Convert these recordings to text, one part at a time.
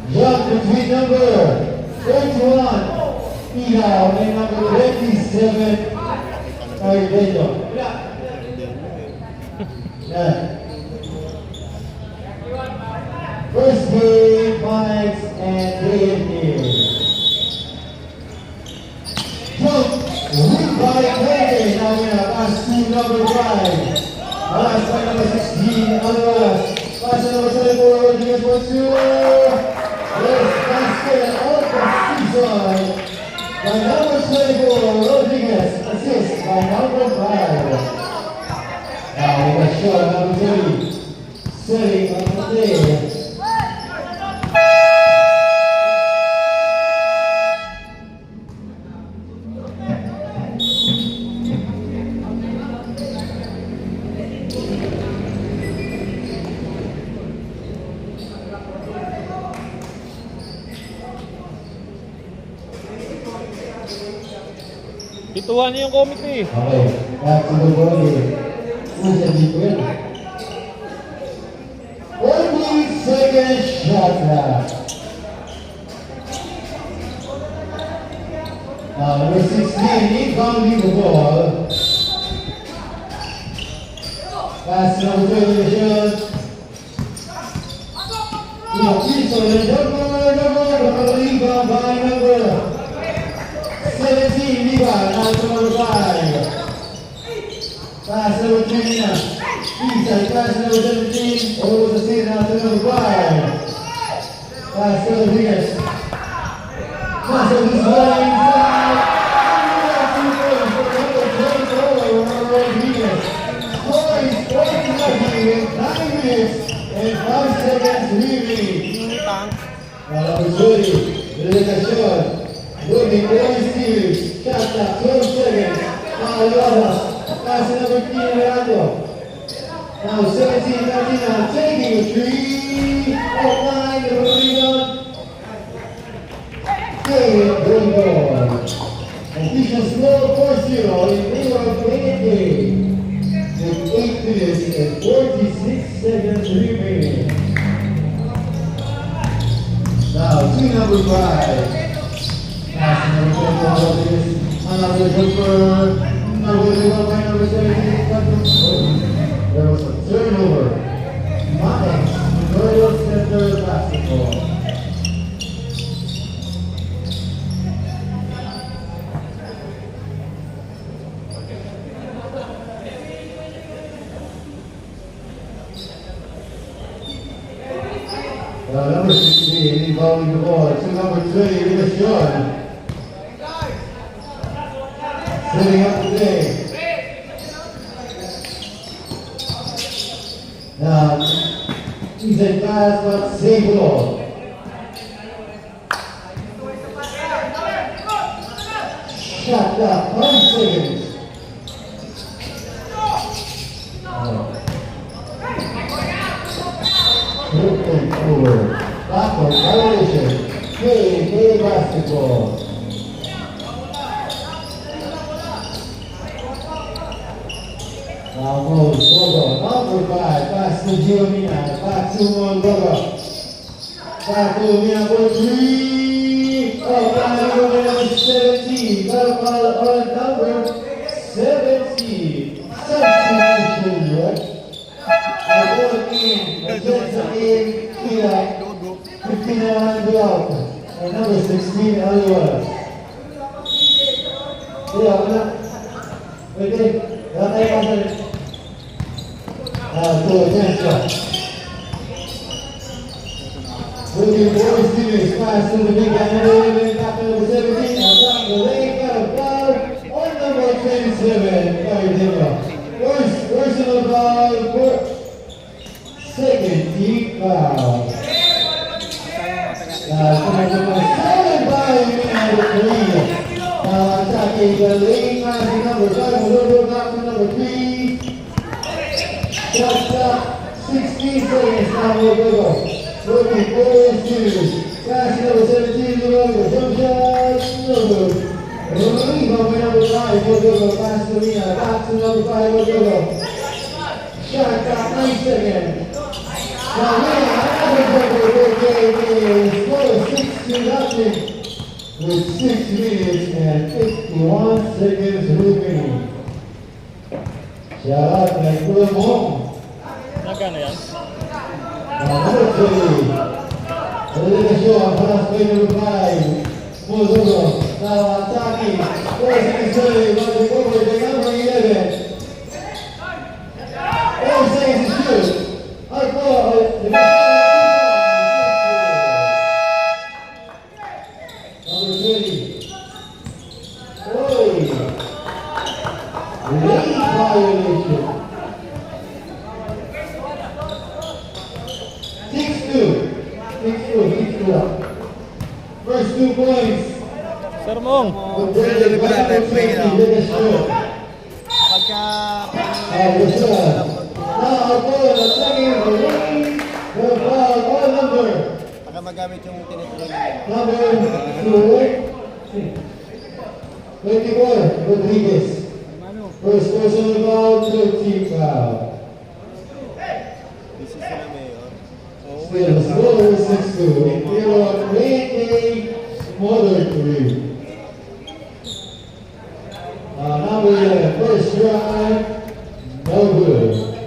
Jump between number 21, Ilaw, and number 27, Cardejo. Yeah. First game, Mike's and David. Jump, lead by Cardejo. Now we have pass to number 5. Pass by number 16, Alvarez. Pass to number 24, Rodriguez for 2. Yes, basket of the season by number 24, Rodriguez. Assist by number 5. Now we got shot number 30. Setting on the day. Ituhan niyo yung committee. Okay, back to the body. Who's the big win? 40-second shot clock. Number 16, inbounding the ball. Pass number 20, Piso, the double rebound by number 17, Liga, now to number 5. Pass number 20 now. Inside, pass number 17, over the state now to number 5. Pass to Rodriguez. Pass over this ball inside. 2 points for number 24, Rodriguez. Score is 40-0 with 9 minutes and 5 seconds remaining. Number 20, relegation. Moving very serious. Shot clock, 12 seconds. Now Alvarez. Pass number 15, Leandro. Now 17, Martina taking a 3. Offline, the rebound. David Bringo. Official score 4-0 in favor of David. With 8 minutes and 46 seconds remaining. Now team number 5. Pass number 24, another jumper, number 17, there was a turnover. Manex, Royal Center Basketball. Number 16, involving the ball to number 20, Legacion. Setting up today. Now, he's a pass, but save ball. Shot clock, 5 seconds. Open forward. Backward violation. K basketball. Now moves Bogo. Number 5. Pass to Giovina. Back to Bogo. Back to Mina for 3. Oh, number 17. Got on number 17. Substitution, right? Johnson in, Kira, 15 out, and number 16, Alvarez. Yeah, wala. Pwede, wala tayo pasalit. To attention. Moving boys series, pass to the big guy, number 17, around the lane, got a foul on number 27, Cardejo. Personal foul, second deep foul. Seven by Mina. Now attacking the lane, passing number 5, Rodo back to number 3. Shot clock, 16 seconds. Now Rodo. Working forward series. Passing number 17, Rodo. Jump shot, Rodo. Rebound by number 5, Rodo. Pass to Mina. Back to number 5, Rodo. Shot clock, 9 seconds. With 6 minutes and 51 seconds remaining. Shout out to Kuya Mo. Nagana yan? Number 3. Delegasyon para sa number 5. Muzugo. Nawataki. First and third. Running over the number 11. 4 seconds to shoot. Late violation. 6-2 up. First 2 points. Sir Mong. Pagka baka magamit yung tinitulungan. Number 24, Rodriguez. First personal foul, 13 foul. This is sila mayor. Still, the score is 6-2. In favor of Ray Mother 3. Number 11, first drive, no good.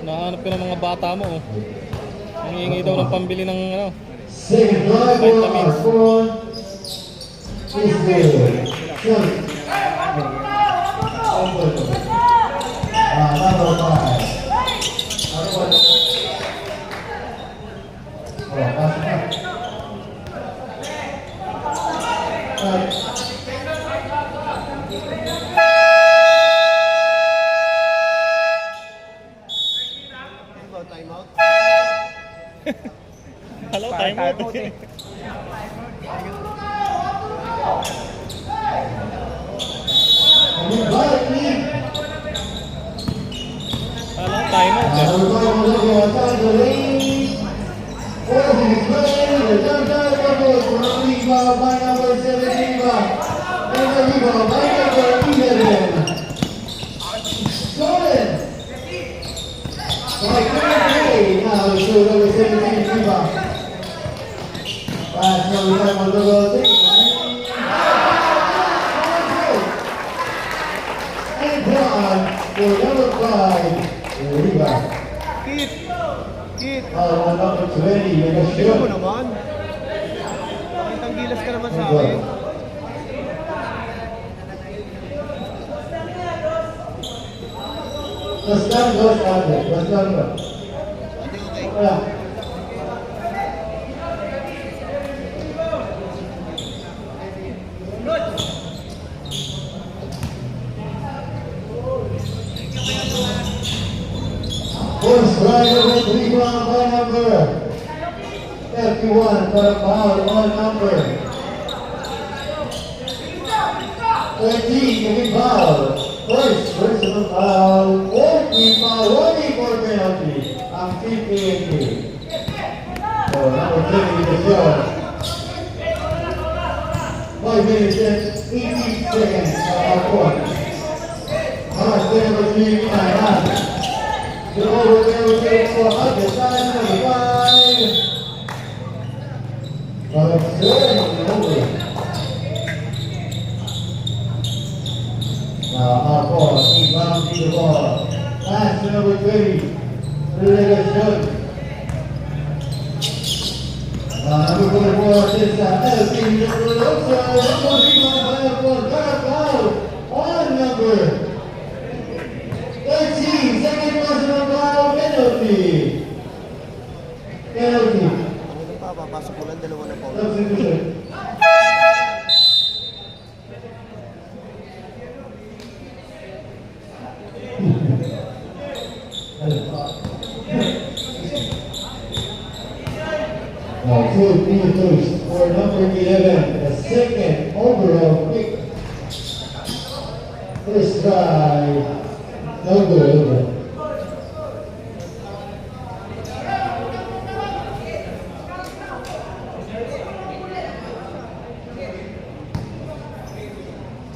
Nahanap ka ng mga bata mo. Oh. Nangihingi daw ng pambili ng ano. Second drive, Vitamins. for is good. Shoot. Number 5. Time out. Hello, time out. Hello, time out. Kit! Kit! Number 20, Tignan mo Legasyon. naman. Pakitang gilas ka naman sa akin. Basta dos ate, basta ba? Okay. Wala. First rider with rebound by number 31 for a foul on number 13 to be foul. First personal foul, 14 foul, warning for penalty. Ang PPNP. So number 30 the shot. 5 minutes and 18 seconds of point. Mas number 3 behind. The over there will take for 100 times number 5. But over. Our ball, inbound to the ball. Pass to number 20. Relegation. Number 44 is Elkin Rosa. On number 13. Second personal foul penalty. Penalty. Ano pa, papasok ko lang dalawa na po. Substitution. Two meters for number 11, the second overall pick. First try, no good.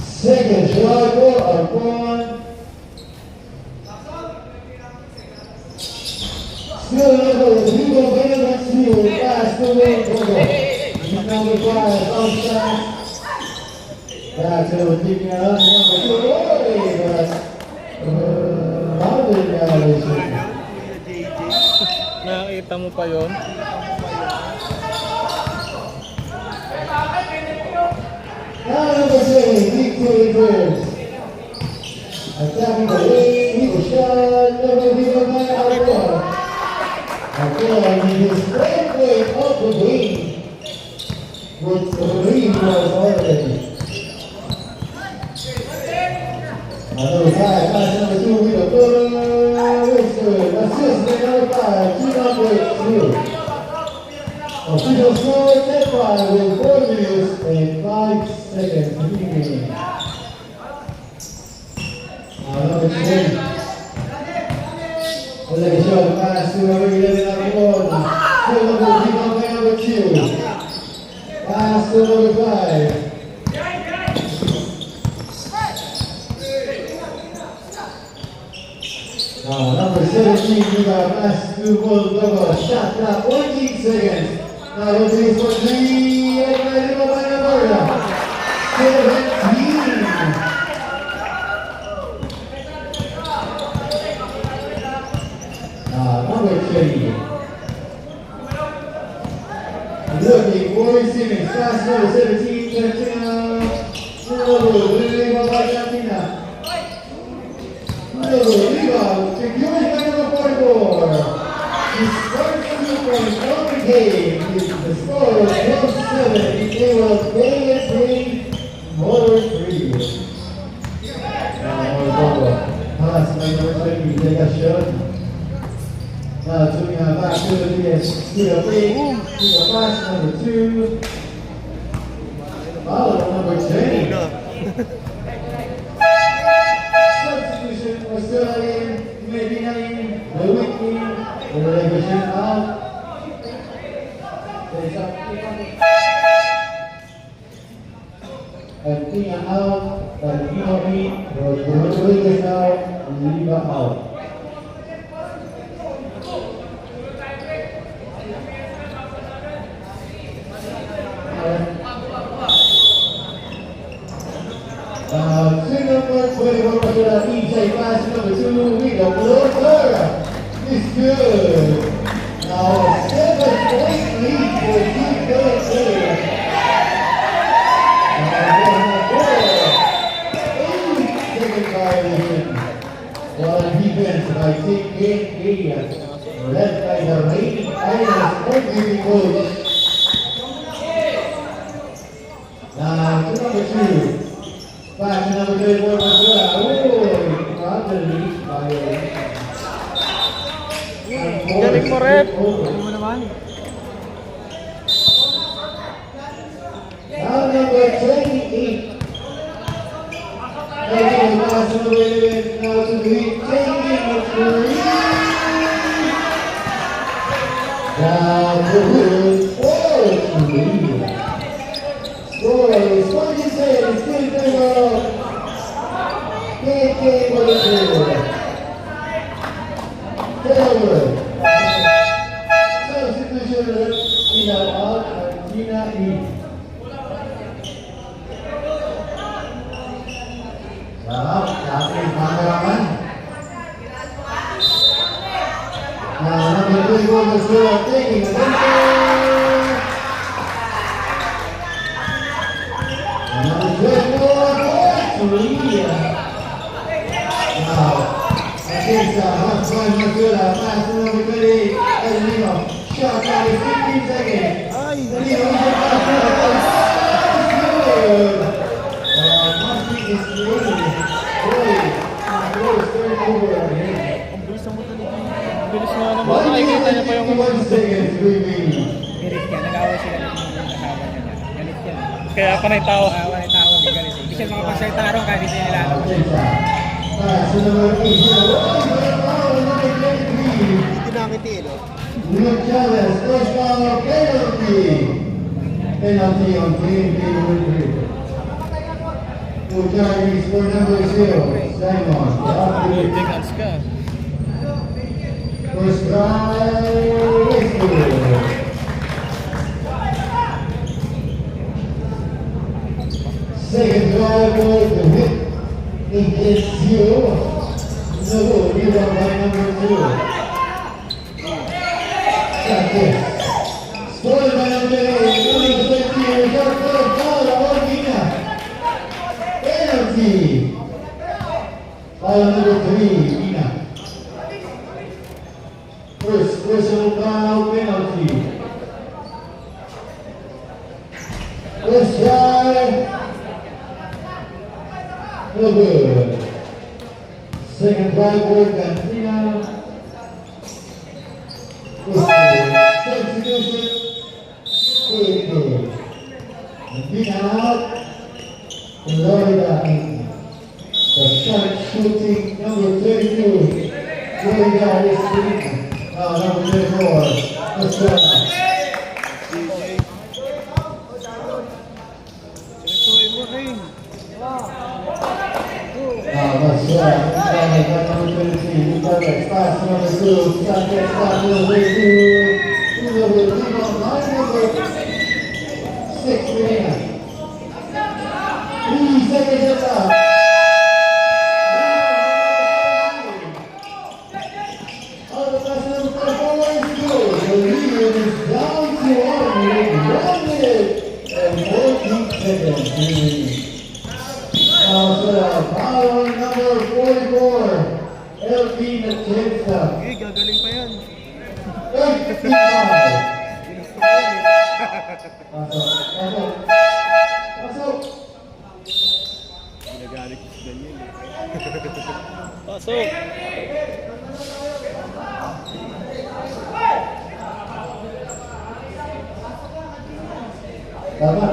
Second try for Arcon. Rodrigo Benedictio, pass to Rodrigo. Number 5, outside. That's taking it up, number 2, but foul violation. Nakita mo pa yon? Now number 7, Victor Rivers. Attacking the lane, he was shot, number 9, Alcoa. Alcoa in his third point of the game. With 3 was already. Another 5, pass number 2 with a Wilson. Assist number 5, 2 Official score, 10-5 with 4 minutes and 5 seconds remaining. Number 10. Like a shot pass to number 11 on the ball. Number 2. Pass to number 5. Number 17, we got pass to Moldova. Shot clock, 14 seconds. Now looking for 3, and by number 17. Number 20. Looking for Simmons, pass number 17, Katina. Rebound, secured by number 44. His first 2 points of the game. The score was 12-7. It was Bay Motor 3. Pass by number 20, take a shot. Now turning our back to the play, to the pass number 2. Foul number 20. Substitution for Sterling, Medina in, the weak in, the relegation out. There's and Tina out, Valentino in, Rodriguez out, Liva out. Number 21 Pastora inside pass number 2 with a floater. It's good. Now 7-point lead for Team Philippines. Second violation. While defense by Team Kane, led by the reigning finals goalkeeping coach. Now to number 2. Pass number 34, Pastora. Oh, probably violation. Galing mo, Rep. Galing mo naman. Now number 28. Okay, pass number 11 now to the lead. Taking the 3. Down the hood. 4-3. Score is 47. Still going on. KK for the field. Taylor. Substitution Tina out and Tina in. Sarap, dapat cameraman. Now number 21 was still taking the center. Number 24, now, against Hassan Masura, pass to number 28, Elino. Shot clock is 15 seconds. Elino is a pass. Good. Must be this lane. Boy, turn over again. Ang bilis na naman. Nakikita niya pa yung... 51 seconds remaining. Galit yan. Nag-away sila ng kasama niya. Galit yan. Kaya panay tao. Away tao. Galit. Hindi siya makapagsalita ron kahit hindi nila alam. Pass to number 8. Tinakiti, no? Luke Chavez, first foul, penalty. Penalty on Team Team. Two charges for number 0, Simon. Big hands ka. First try. Second drive ball to hit against zero. No, rebound by number 2. Sanchez. Scored by number 8. Only 20 years old. Foul on Gina. Penalty. Foul number 3, Gina. First personal foul penalty. First drive. No good. Second drive for Cantina. Substitution. Good. Cantina out. Florida in. The shot shooting number 32. Florida is leading. Number 34. Estrella. Ito'y mo rin. That's right. Number 23. Pass number 2. Sanchez pass number 2. Number 6 Medina. 3 seconds left. Out of pass number 4 is good. The lead is down to 1 minute and 14 seconds. Foul number 44, LP Natchensa. Okay, gagaling pa yan. 85. Pasok. Ginagalit ko si Daniel eh. Pasok. Tama.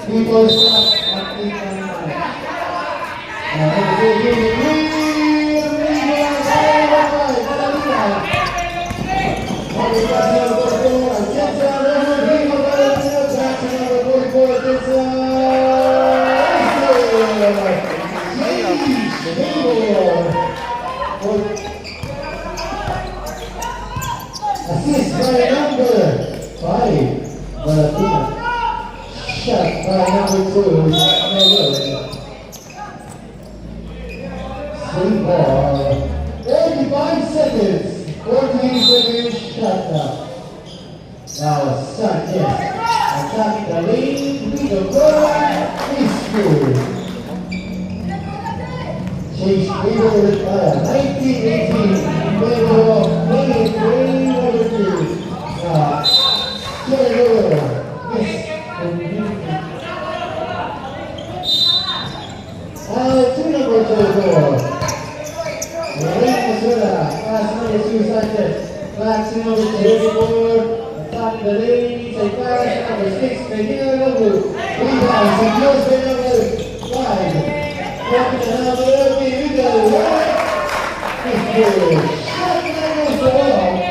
People's Cup at 8. Assist by number 5, Valentina. Shot by number 2, Miguel. Free ball. 85 seconds. 14 seconds shot clock. Now Sanchez attacking the lane with the ball. Is good. Chase Taylor 1918 in favor of Wayne number 2. Taylor. Yes. Two number 34. Wayne Masura. Pass number 2 Sanchez. Back to number 34. Attack the lane. Say pass number 6. Medina number. Rebound. Secures by number 5. Walking another LP with the right. It's good. Shot number 4.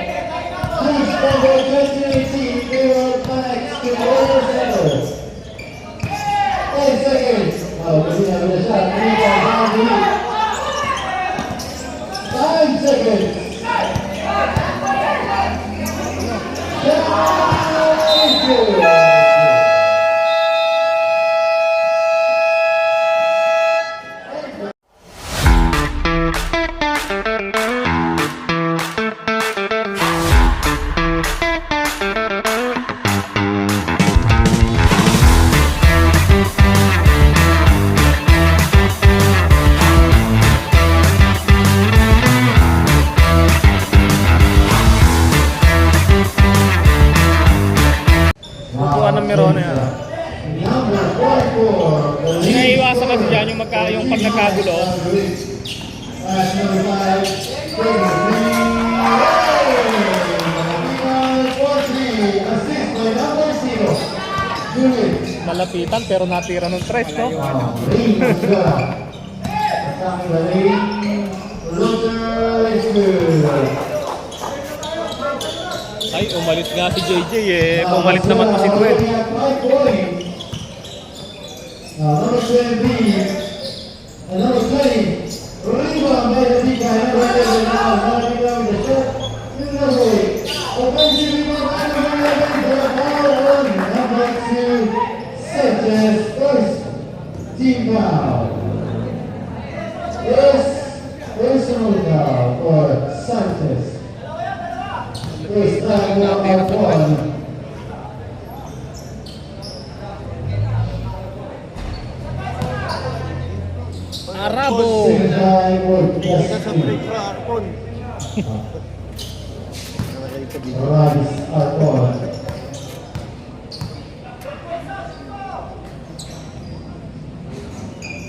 Please number 2018. They were back to Warrior Center. 10 seconds. Medina with a shot. Rebound down the lead. 5 seconds. Shot is good. Upuan ng Merone yan. Number 44. Hindi naiiwasan kasi dyan yung, yung pag nagkagulo. Pass number 5. Assist by number 0. Julian. Malapitan pero natira ng tres, no? Lane Masura. Attacking the lane. Floater is good. Ay, umalis nga si JJ eh. Umalis naman pa si Gwen. Number 20. Number 20. Rebound by the big guy, number 11 now, knocking down the shot. Number 8. Offensive rebound by number 11, the ball on number 2, Sanchez. First team foul. Personal foul for Sanchez. First time out one. Arabo! Second time for Hindi ka sa break Justin. ra, Arpon. Travis Arpon.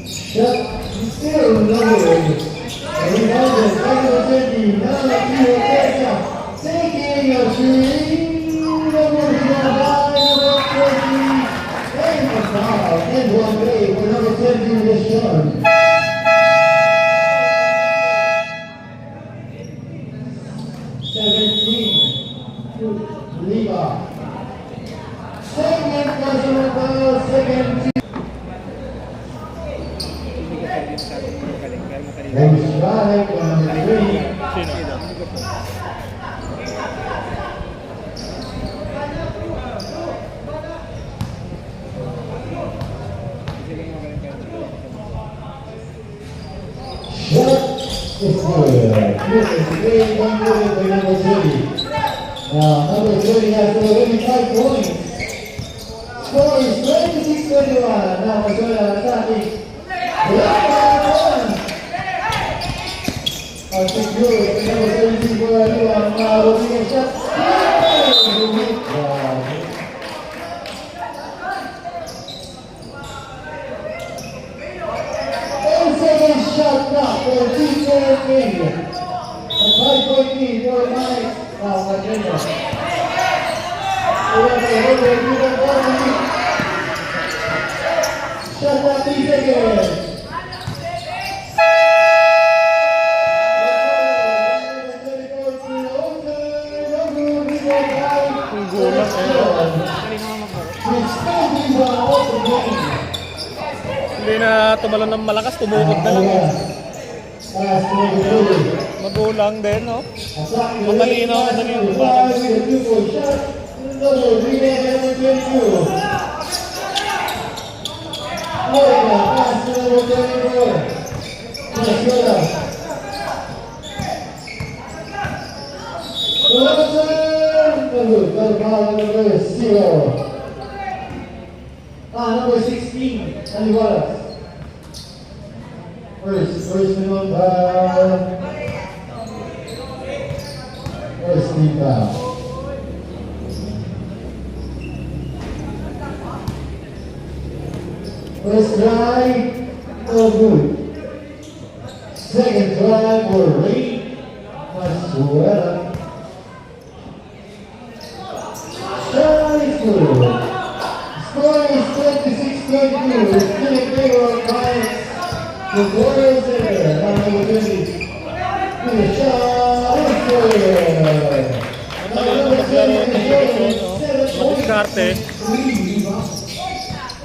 Shot still loaded. Rebounded by number 20, Malachi Ortega. Taking a three. Number 20. And a foul. And one play for number 20, Deshaun. 17. Liga. Second personal foul, second team. James Strike, number 3. Sino? Shot is good. This is very good by number 30. Now, number 30 has already 5 points. Score is 26-21. Now, Majola attacking. Secure by number 32 for Aliwan. Now, Rodriguez shot. Second shot now for T4 King. A 5-point lead for Mike. Now, Virginia. Shot now, 3 seconds. Ang gulat Hindi na tumalon ng malakas, tumukod na lang. Magulang din, no? Matalino. Number 16, Aliwalas. First minute, first team foul. First drive, no good. Second drive, for Ray Masuela. Shot is good. Score is 26-22. It's still in favor of Giants. The Warriors there. Now number 20. The shot is good. Now number 7 is Mag-iskarte.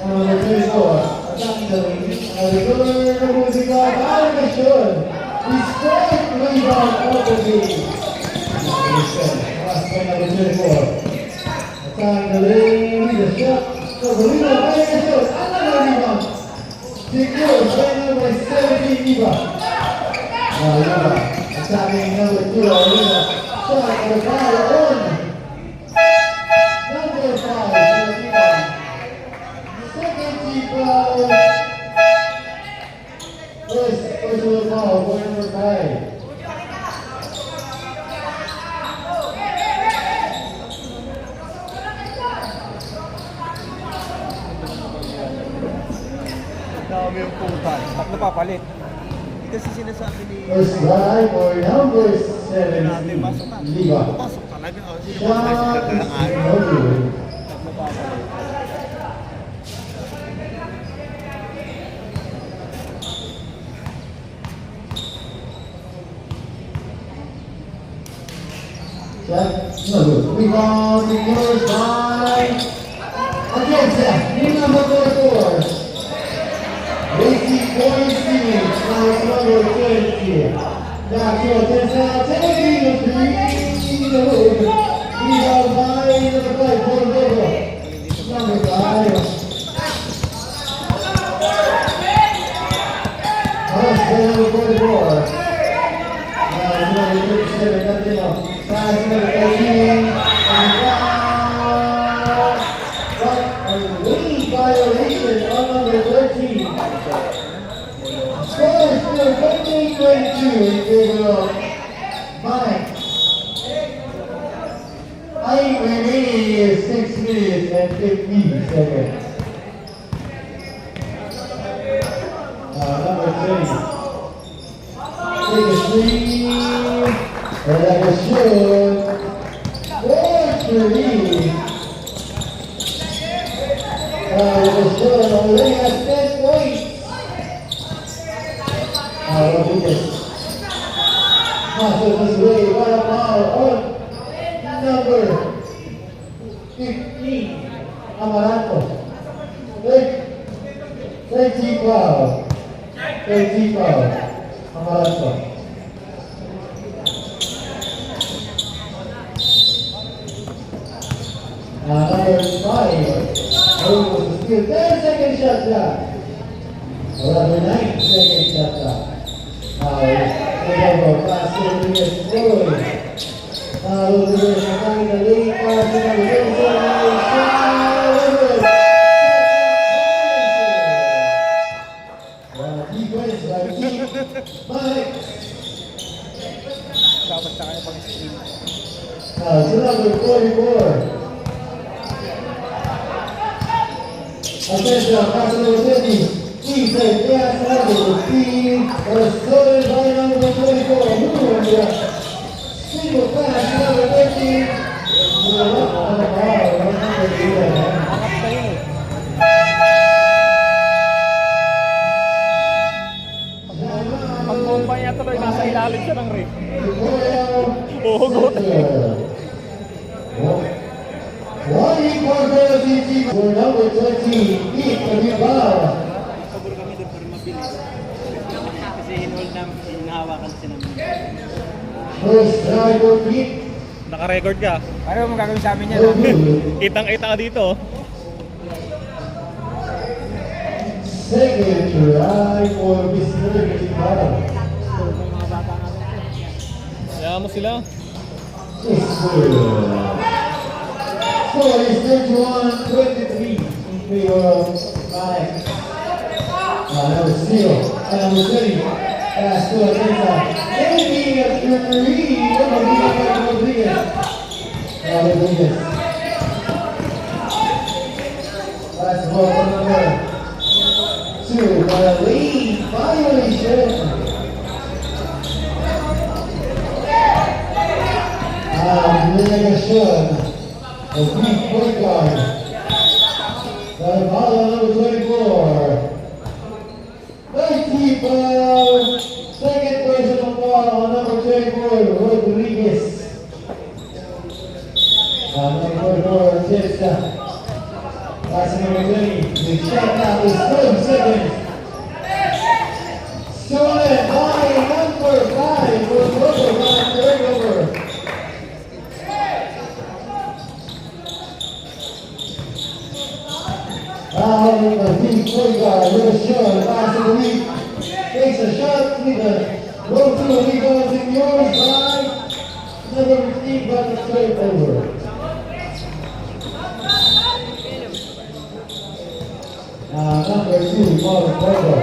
Number 24. Attacking the ring. Return the moving guard. Alcashon. His first rebound of the game. Last by number 24. Attacking the ring. The shot. The rebound by Alcashon. Another rebound. Secure by number 17, Iba. Now Iba attacking number 2, Arena. Shot for the foul on. Number 5, Arena. Second team foul. First personal foul for number 5. Dami yung putan. Tatlo papalit. Hindi kasi sinasabi ni... First drive for number 17, Liga. Pasok talaga. Oh, sino Shot ba is kasi no good. Tatlo papalit. Shot no good. Rebound secured by again, Seth. Team number 44. Racing Boys team. Nice number 20. Joshua Tensau taking the three. Rebound by number 5, Cordova. Number 5. Number 44. Number 37, nothing else. Pass number 13. And foul. What a lead violation on number 13. Score is still 28-22 in favor of Mike. Time remaining is 6 minutes and 15 seconds. Number 30. Take a three. And like a shoot. 4-3. The shot already has 10 points. What is this? Master this way. What a foul on number 15. Amaranto. 13 foul. 13 foul. Amaranto. Number 5. Oh, still 10 second shot clock. Number 9 second shot clock. Pass to Rodriguez. Rodriguez attacking the lead. Pass to defense by Keith Mike. Dapat sa kanya pang-screen. So number 44. Attention, pass to number 50. He's a gas number 15. Stolen by number 24. Single pass to number 15. Number 11. Angat pa yun eh. Pag bomba niya tuloy, nasa ilalim siya ng ring. Uhugot. One equal penalty for number 20, Keith Aguilar. Pabor kami doon para mabilis. Kasi in-hold namin, hinahawakan sila namin. First try for Keith. Naka-record ka. Ano mo gagawin sa amin yan? Kitang-kita ka dito. Second try for Mr. Aguilar. Kaya mo sila. Score is 31-23 in favor of Mike. Number 0 and number 30. Pass to Atenta. Taking a three. Rodriguez. Rodriguez. Pass the ball for number 2. For a lead violation. Negation. A weak point guard. The ball on number 24. 30 foul. Second personal foul on number 24, Rodriguez. Number 44, Testa. Pass number 20. The shot now is 12 seconds. Stolen by number 5, Rodriguez. Turnover. The big point guard, little shot, pass to the lead. Takes a shot with a roll to the rebound in yours by number 15, but it's straight over. Number 2, Mark Porter.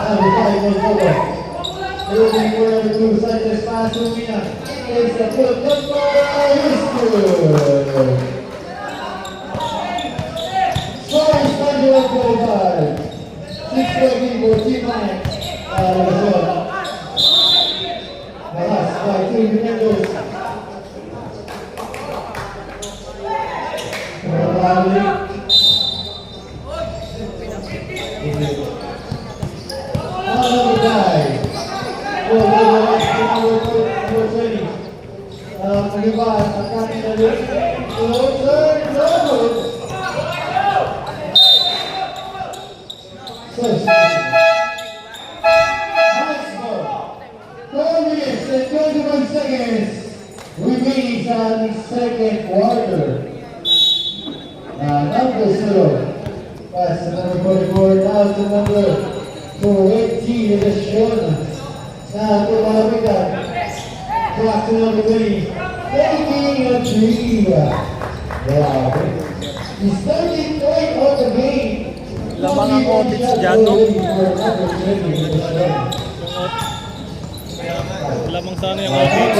Number 5, Mark Porter. Looking for number 2, Sanchez, pass to Mina. Takes a foot, number, is good. Score is 21-25. 6-20 for Team Mike. Balas by two defenders. Number 5. Number 20. Pag-ibang, attacking the lead. Third level. First. Number 0. Pass to number 44. Now to number 218 in the shoulder. Now to Malamika. Clock to number 20. Taking a 3. Wow. The starting point of the game. Lamang ang audits dyan, no? Lamang sana yung audits.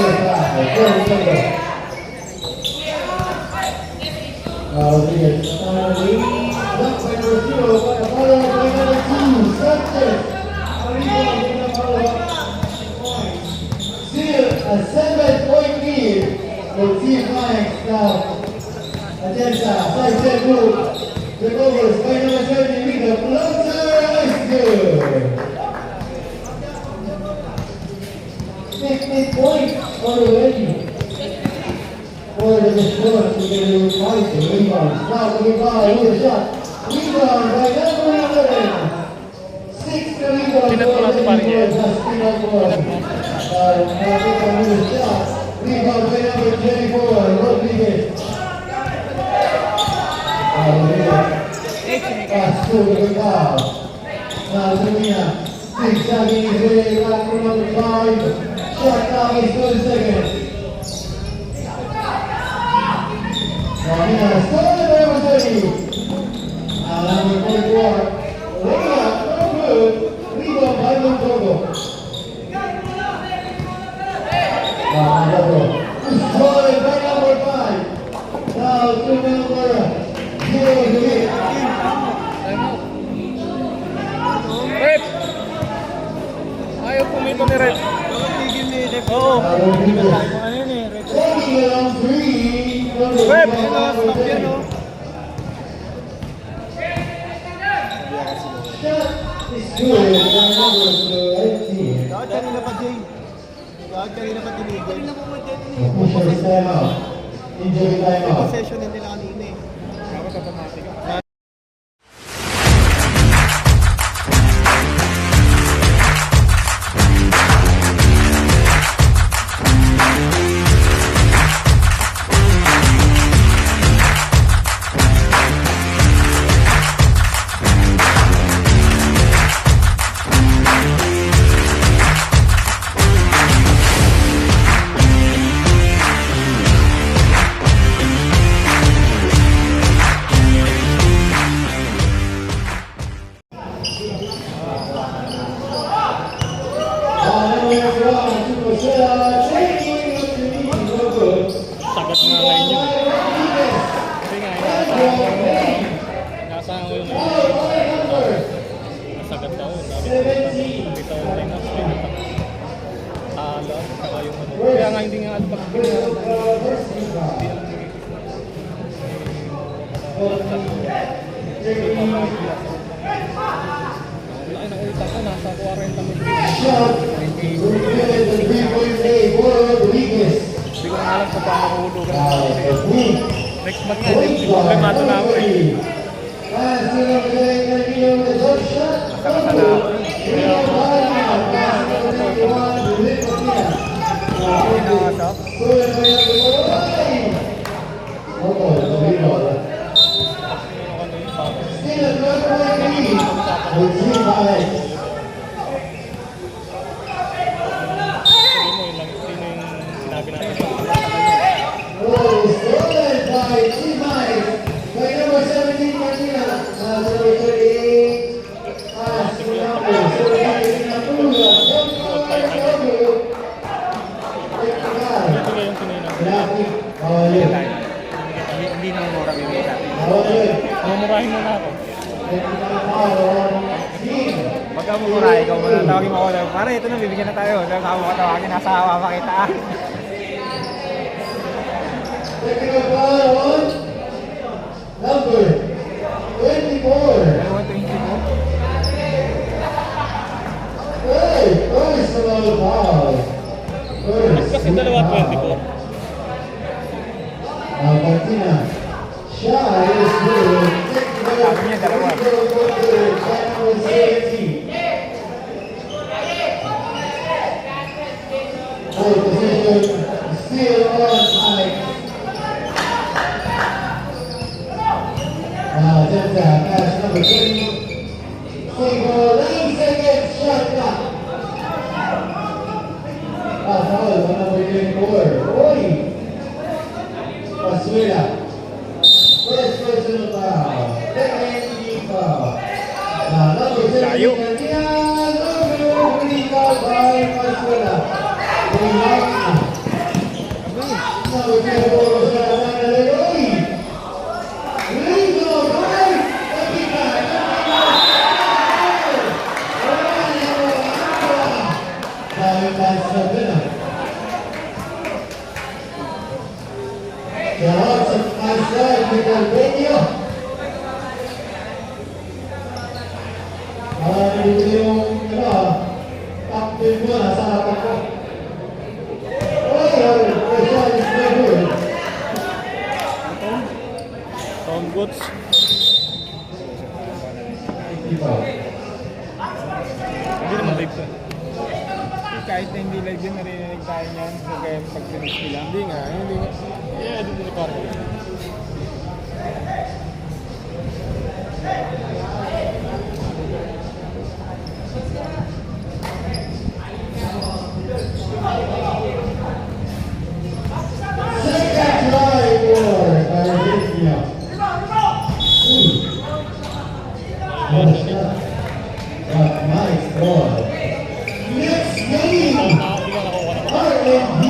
Still a 7-point lead for Team Lions now. Attention, side set move. The overs by number 70 with the floater is good. 50 points already. For the score to get a fight the rebounds. Now the rebound with a shot. Rebound by number 11. 6 the rebound. Pinatulan sa paring yan. Rebound by number 24. Rodriguez. Pass to the foul. Now Lumina. Zigzagging his way back to number 5. Shot clock is 30 seconds. Lumina still in number 30. Now number 44. Layup, no good. Rebound by Montogo. Montogo. Destroyed by number 5. Now to number 0. Rep! Ayaw pumito ni Rep. Oo. Ano yun eh, Rep? Rep! Stop yan o. Bakit kanina pa, Jay? Bakit kanina pa tinigil? Injury time out. Session na nila kanina eh. Sagat nga ngayon yun. Kasi nga, inasahan ko yung nasagat ako. Bitaw yung lineup. Talo. Saka yung ano. Kaya nga hindi nga alam pag wala na ulit ako. Nasa 40 mo. Hindi ko na alam kung paano mahulugan. Next month nga, hindi problemado na ako eh. Masakasa na ako eh. Hindi na mura bibigay natin. Mamurahin mo na ako. Pagka mumura, ikaw muna tawagin mo ako. Pare, ito na, bibigyan na tayo. Kaya ako katawagin, nasa awa makita. Number 24. Hey, personal foul. Kasi dalawa 24. Martina. Shot is good. Sabi niya, dalawa. Full position. Still on time. Just pass number 20. Single 9 seconds shot clock. Foul on number 24. Roy Pasuela. First personal foul. Second team foul. Number 17. Layo. Number 3 foul by Pasuela. Number 24 shot by Roy. Ringo by Kapita. Jawab semasa kita video. Kalau di yung kapten mo nasa harapan ko. Tom Goods. Hindi naman live to. Kahit na hindi live yun, narinig tayo niyan. So kaya pag finish nila. Hindi nga. Yeah, dito ni Parko. Second try for Argentina. Nice ball. Next game. Hindi ka nakuha na. R&D.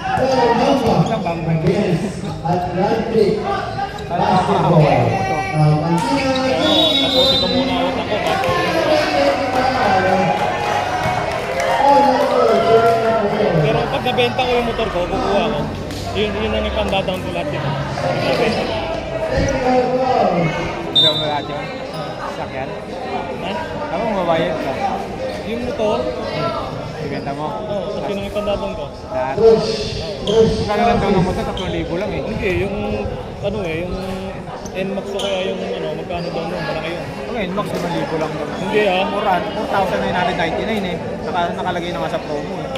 Panamba against Atlantic Basketball. Tapusin ko muna utak ko. Pero pag nabenta ko yung motor ko, kukuha ko. Yun ang ipandadaan ko lahat dito. Nabenta. Hindi mo lahat yun. Sakyan. Ha? Ako mabayad ka. Yung motor, Ibenta mo. oo, kasi nang ipandadaan ko. Lahat. Kaya lang daw ng motor, 3,000 lang eh. Hindi, yung yung NMAX ko kaya yung magkano daw nun, malaki yun. Okay, max 5,000 lang daw. Hindi ah. 4,999 eh. Nakalagay na nga sa promo eh.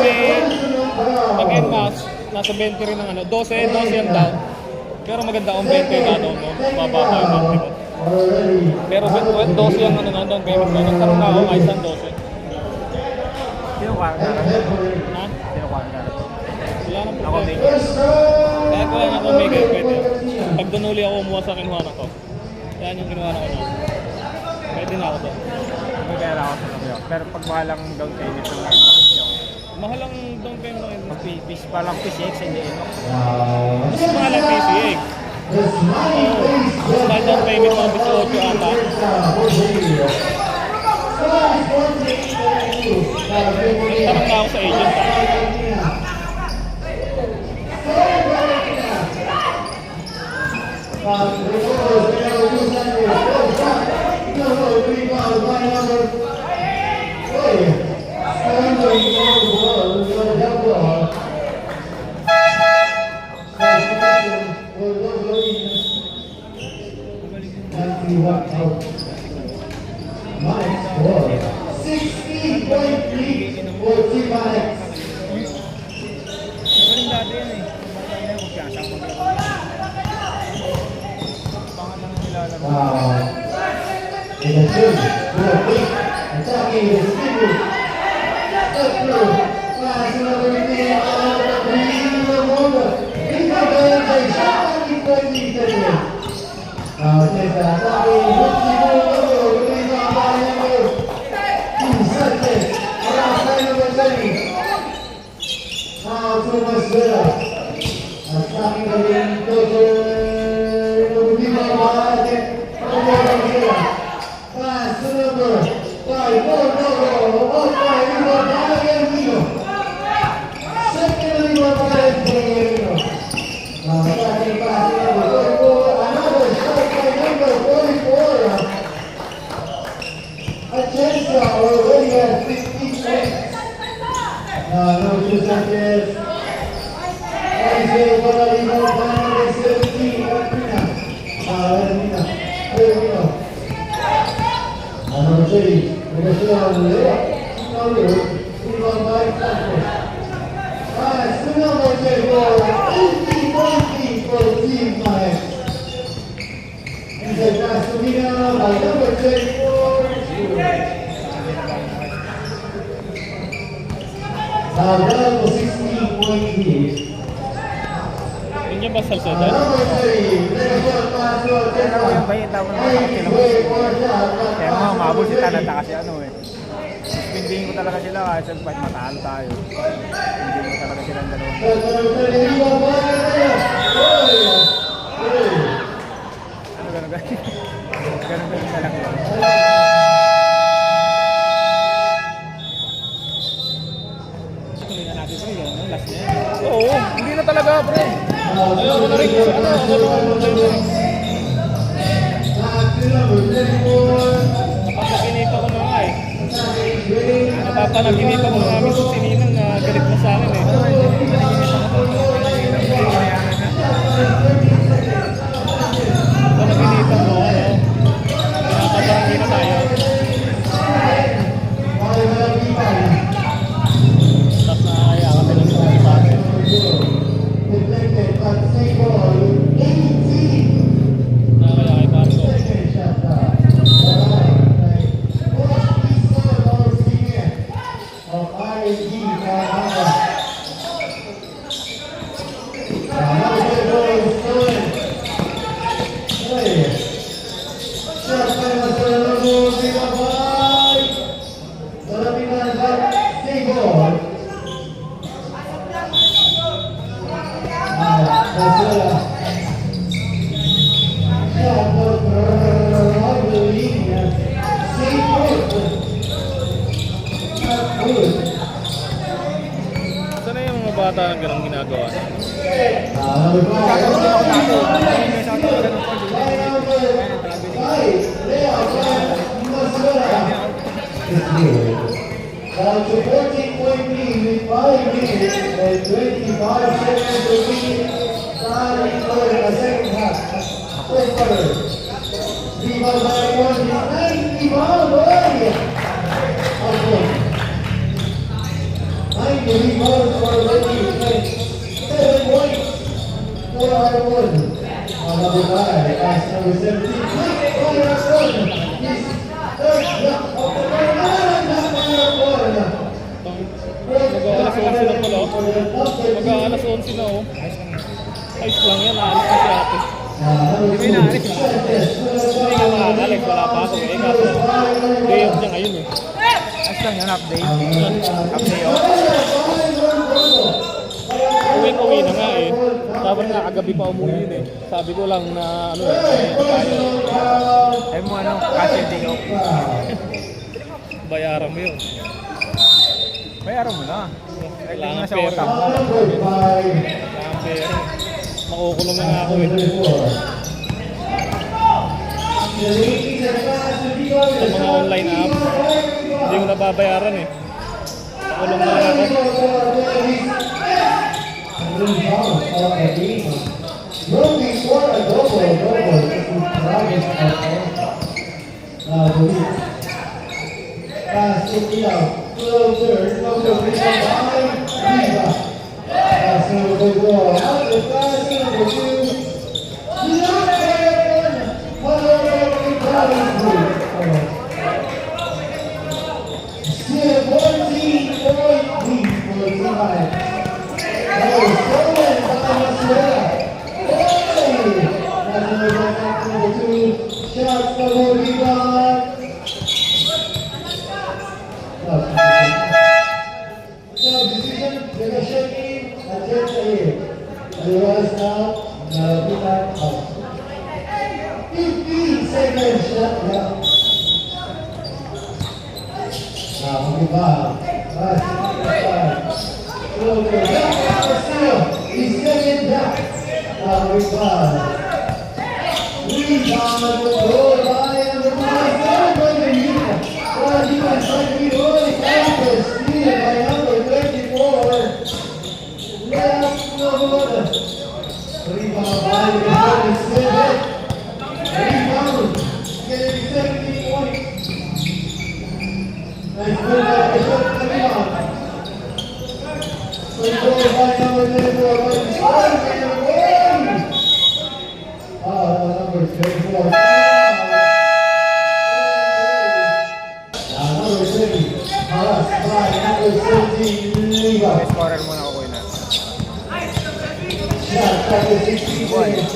May pag NMAX, nasa 20 rin ang 12 yung down. Pero maganda ang 20 na down, no? Mababa yung down payment. Pero 12 yung down payment ko. Nagkaroon na ako, ayos ang 12. Sino ka? Ha? Sino ka? Wala nang Ako problema. din. Kahit wala na akong mega, pwede. Pag dunuli ako umuha sa kinuha na ko. Yan yung kinuha na ko na. Pwede na ako doon. May pera ako sa sabi. Pero pag mahal ang down payment ng max yun. Mahal ang down payment ng NMAX. Mag-PX pa lang PCX hindi enough. Mas mahal ang PCX. Mas down payment ng 18 ata. Tanong na ako sa agent. Galing dati yan eh. Kumain na yung kumpiyansa ang mag-iwan. Pangalan na nilalabas. Attacking the single. Step through. Pass number 3. Already at 15 points. No, just like this. Wednesday, Guadalupe, 117. There we go. Number 3. We're still on the left. Rebound by Santos. Alright, number 24. 18 for Team Mahesh. down by number 24. Now down to 16-point lead. Yun yung ba Salcedo? Number 3, Legacion Pastor Pero yung bayita mo naman sa sila. Kaya mga umabol si Tanata kasi ano eh. Pindihin ko talaga sila kasi sa fight matalo tayo. Pindihin ko talaga sila ang dalawang. Ano ganun ganun? Ganun ganun na lang yun. Tuloy na natin pre, yun, no? Last niya. Oo, hindi na talaga pre. Ayaw ko na rin kasi ano napapaginipa ko na nga eh. Napapaginipa ko na namin sa sininang na galit na sa akin eh. Napapaginipa ko ano. Pinapabangin na tayo. Tapos nakakaya kami ng mga sa akin. Nakakaya kay Marco. Sana yung mga bata na ganang ginagawa? Down to 14-point lead with 5 minutes and 25 seconds to be starting for the second half. First quarter. Rebound by one. Nice rebound by okay. 9 rebounds already. 7 points for Harvard. Number 5, pass number 17. Quick fire run. His third block of the Mag-aalas 11 na pala. Mag-aalas 11 na oh. Ayos lang yan, aalis na si ate. Di ba inaalis mo? Hindi nga makakalis, wala pa ako eh. Kaso, day off niya ngayon eh. Ayos lang yun, update. Update oh. Uwi na nga eh. Dapat nga kagabi pa umuwi yun eh. Sabi ko lang na ano eh. Ay mo ano, kasi day off. Bayaran mo yun. Bayaran mo na. Ay Wala lang na nga sa pera. utang. Wala nga pera. Makukulong na nga ako eh. Sa mga online app, hindi ko nababayaran eh. Makulong na lang ako. Pass it out. Closer, number 3 behind Viva. Pass number 4. Out the pass number 2. Still 14-point lead for Zion. Stolen by Masuela. That's number 2. Shot for Viva. Decision, Legacion in, attempt ahead. Otherwise now, Narapitan out. 15 seconds shot clock. Now, Viva. Pass it. Closer. Still, his second back. Now, Viva. Rebound will go by number 5. By the Viva. Well, he was like we always have steal by number 24. Left number. Rebound by number 7. Rebound. Getting 17 points. Nice move by the shot rebound. Control by number 24. But it's hard by number 1. Number 24. 17, Liga. May scorer muna ako na. Shot clock is 60 seconds.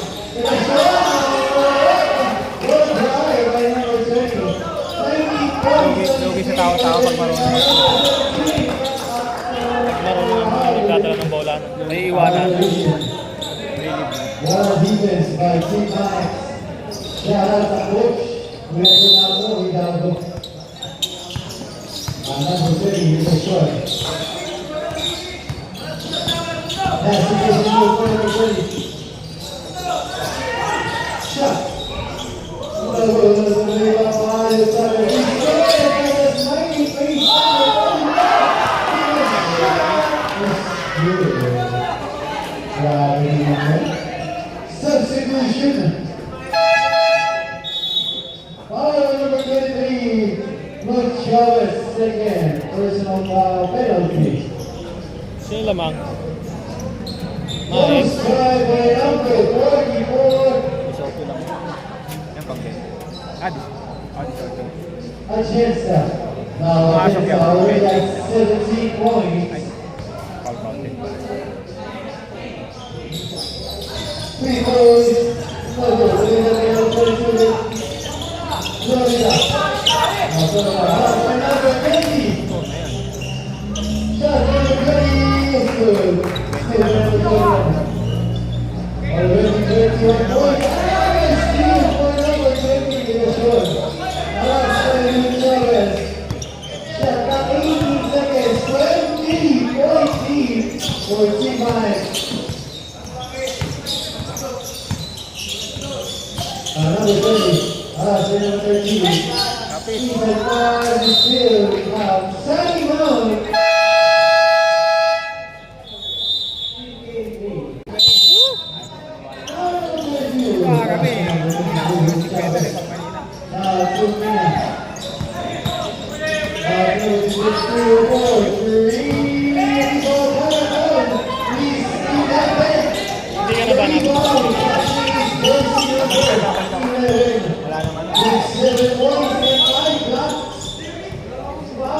Good drive by number 20. 90 points. Lugi sa tao-tao pag marunong. Marunong yung nagdadala ng bola. May iwanan. What a defense by Team Max. Shout out to Coach. We have to now go. We got to go. Number 30 is a short. That's the case of number 30. Shot. Substitution. Foul number 23, Luke Chavez, second personal foul penalty. Sino lamang? First try by number 44, Isorto lang. Yan pag Adi. Isorto. Atienza. Now Atienza already at 17 points. Foul fountain. 3 points. Number 22, Florida. Number 20. Shot number 20 is good. Still number 21. Already 21 points. Steal for number 20 in the short. Luke Chavez. Shot clock 18 seconds. 20-point lead for Team Max. Number 30. Number 13. Even five is still Sunny Mount. Hindi ka na ba natin? Wala naman.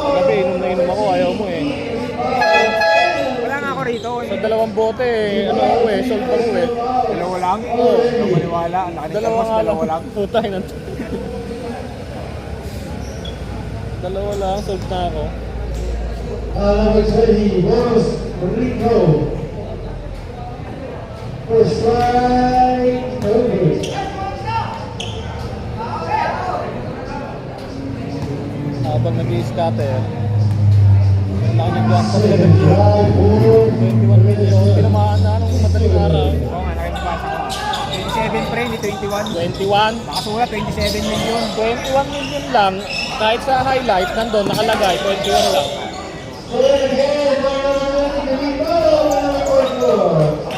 Gabi, inom na inom ako. Ayaw mo eh. Wala nga ako rito. Sa dalawang bote eh. Ano ako eh. Sold ako eh. Dalawa lang? Oo. Hindi maniwala. Dalawa nga lang. Dalawa lang. Putay na. Dalawa lang. Sold na ako. Number 20, Rose Rico. First strike, no good. Habang nag-i-scatter. Laki ng block pag Second drive, 21 million. Tinamaan na anong madaling araw. Oo nga, nakikipasa ko. 27 pre, hindi 21. 21. Nakasulat, 27 million. 21 million lang. Kahit sa highlight, nandun nakalagay. 21 lang. again, number 44.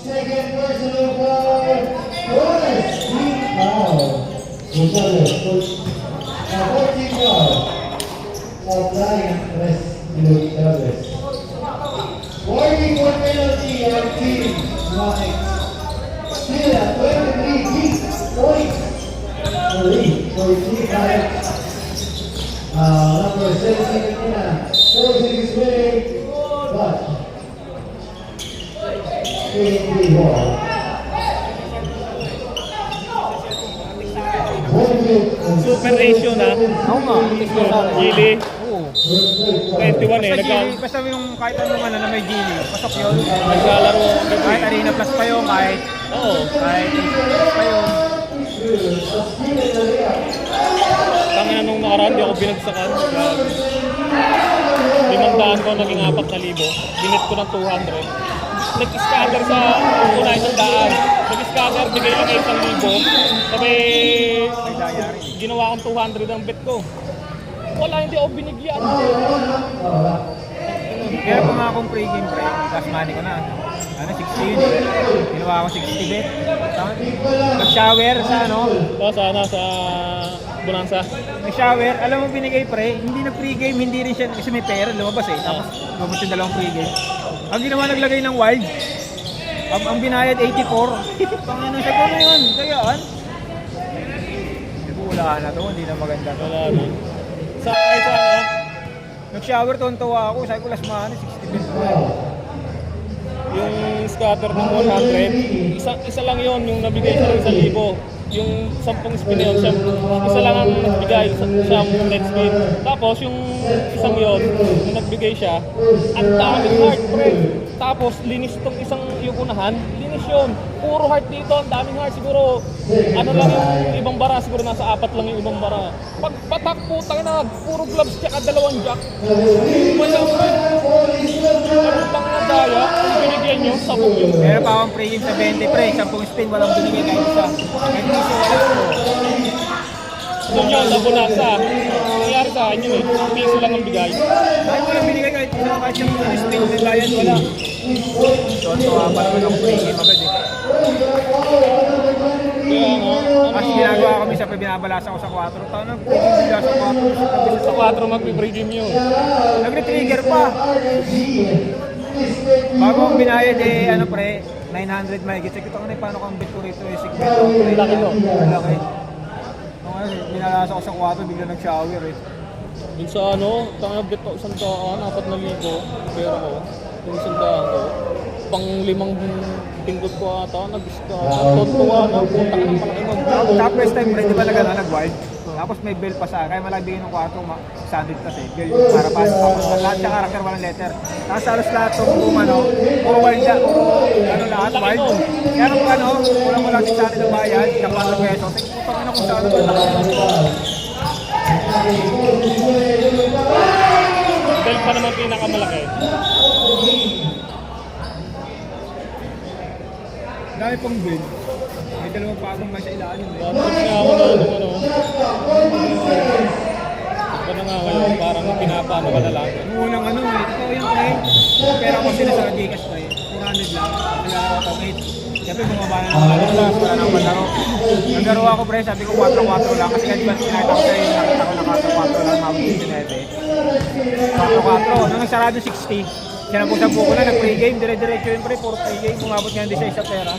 Second personal foul, bonus, team foul. Gonzalez, 14 foul. Applying press, Luke Chavez. 41 penalty on team Max. Still at 23 points. For team Max. Number 17 na. 4-6 winning, but in the ball. Super ratio na. Oo nga. Gili. Oo. 21 eh. Basta yung kahit anong ano na may gili, pasok yun. Naglalaro ang gabi. Kahit Arena Plus pa yun, kahit Oo. Plus pa yun. Tangina nung nakaraan, di ako binagsakan. 500 ko, naging 4,000. Binit ko ng 200. Nag-scatter sa una 100. Nag-scatter, bigay lang 1,000. Sabi, May daya rin. ginawa kong 200 ang bet ko. Wala, hindi ako binigyan. Kaya kung nga akong pre-game pre, last money ko na. Ano, 60 yun eh. Ginawa akong 60 bet. Nag-shower sa ano. So, sana sa Bonanza. Nag-shower, alam mo binigay pre, hindi nag-pregame, hindi rin siya, kasi may pera, lumabas eh. Tapos lumabas yung dalawang pregame. Ang ginawa naglagay ng wild, ang binayad 84. Panginoon siya, ano yun? Kayaan? Wala na to, hindi na maganda to. Wala na. Sa ano? Nag-shower, tuwan-tuwa ako, sabi ko last money, 60 pesos. Yung scatter ng 100, isa lang yon yung nabigay siya ng 1,000. Yung 10 spin na yun, isa lang ang nagbigay, siyang net spin. Tapos yung isang yon, yung nagbigay siya, ang daming heart, pre. Tapos linis tong isang yung unahan, linis yun. Puro heart dito, ang daming heart. Siguro, ano lang yung ibang bara, siguro nasa 4 lang yung ibang bara. Pag patak, putang na, puro gloves tsaka 2 jack. Wala mo pre. Ano pang nadaya, kung binigyan nyo, 10 yun. Meron pa akong pregame sa 20 pre, 10 spin, walang binigay kahit isa. Kahit piso, wala. Doon yun, sa Bonanza. Nangyari sa akin yun eh. Piso lang ang bigay. Kahit walang binigay kahit isa, kahit 10 spin, may bayad, wala. Tuwan-tuwa pa naman akong pregame agad eh. Kaya nga, Mas ginagawa kami sa binabalasa ko sa 4. Taon nag-pregame bigla sa 4. sa 4 mag-pre-game yun. Nagre-trigger pa. Bago ang binayad eh, ano pre, 900 mahigit. Sige ko na paano kang bit ko rito eh, segmento. Laki to. Laki. Binalasa ko sa 4, bigla nag-shower eh. Yung sa ano, tangabit ko, 100, 4,000 pera ko. Yung 100 ko. Pang 5 pindot ko ata, nag-discount ko ano, punta ka ng palaki mo. Tapos first time pre, di ba nag-wild? Tapos may bill pa sa kaya malagay ng 4, sandwich kasi. Bill para pa tapos lahat sa karakter walang letter. Tapos halos lahat ng ano, puro wild na, puro ano lahat wild. Kaya nung ano, kulang sa atin ng bayad, na 4 pesos. Putang ina kung saan ito Bill pa naman pinakamalaki. Dahil pang bill. May dalawang pagong ba sa ilalim eh. Tapos nga ako na ano. Ito na nga ngayon, parang pinapano ka na lang. Nung unang ano eh, ito yung pre. Pera ko sila sa Gcash pre. 400 lang. Naglalaro ko 8. Siyempre bumaba na ng ano lang, wala nang palaro. Naglaro ako pre, sabi ko 4-4 lang. Kasi kahit sinayta ko sa'yo, nakita ko na 4-4 lang, mabot yung sinete. 4-4. Nung nagsarado 60. Sinabusabu ko na, nag-pregame, dire-diretso yun pre, puro pregame. Bumabot nga hindi sa pera.